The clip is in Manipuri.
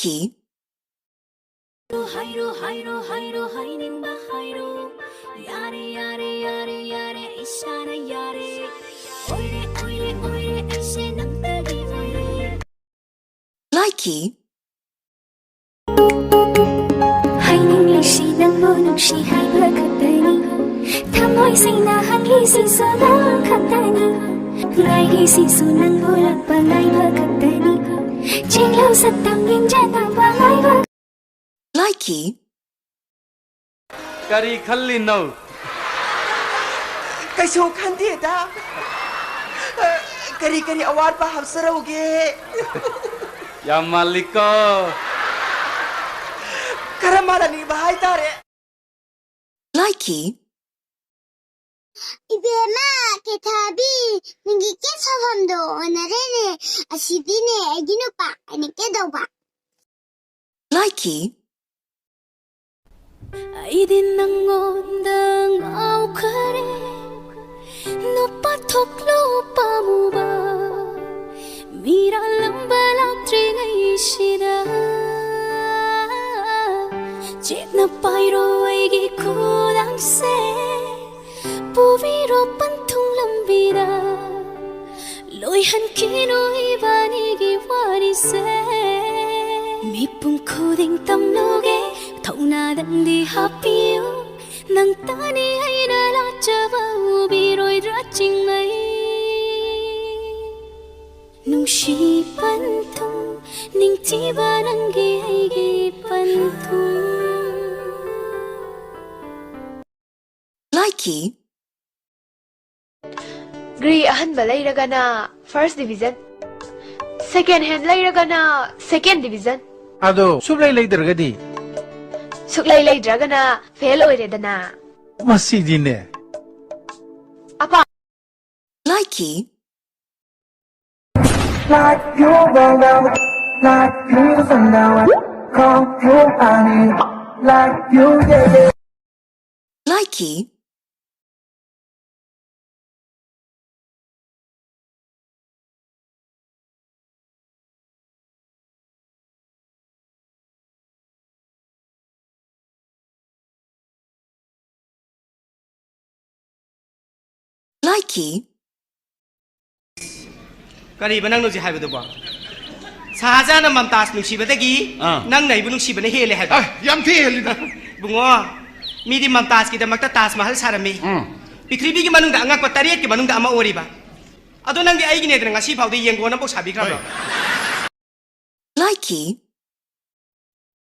Likey. Likey. Likey. Kari khalli no. Kaisu khandi da. Kari award pa hapsaroge. Ya maliko. Karamala ni bahai tare. Likey. Ibema ketabi ningi kesavamdo onarene asidine eginupa anikedoba. Likey. Aidin nangondang aukare no pathoklo pamuba mira lambalak tringai shida chekna pairo aigi kudang se puviro pantung lambida loihan kino ibani gi wari se mipum kuding tamloge thona dandi happyu nang tani aina la chaba ubiroi draching mai nung shi pantung ning tiba nangi aigi pantung. Likey. Gri ahan balay ragana first division, second hand lay ragana second division. Ado sublay lay dargadi. Suklay lay dragana fail oire dana. Masidine. Apa? Likey. Like you go down, like you sundown, come you honey, like you did. Likey. Likey. Kari banang nuji hai betul ba? Sahaja na mamtas nusi betegi, nang nai bunung si bene hele hai. Yam thi heli da. Bungo, midi mamtas kita makta tas mahal sarami. Pikribi ki manung da angak patariat ki manung da ama ori ba. Ado nang di ai gine dengan si pau di yang gona pok sabi kram. Likey.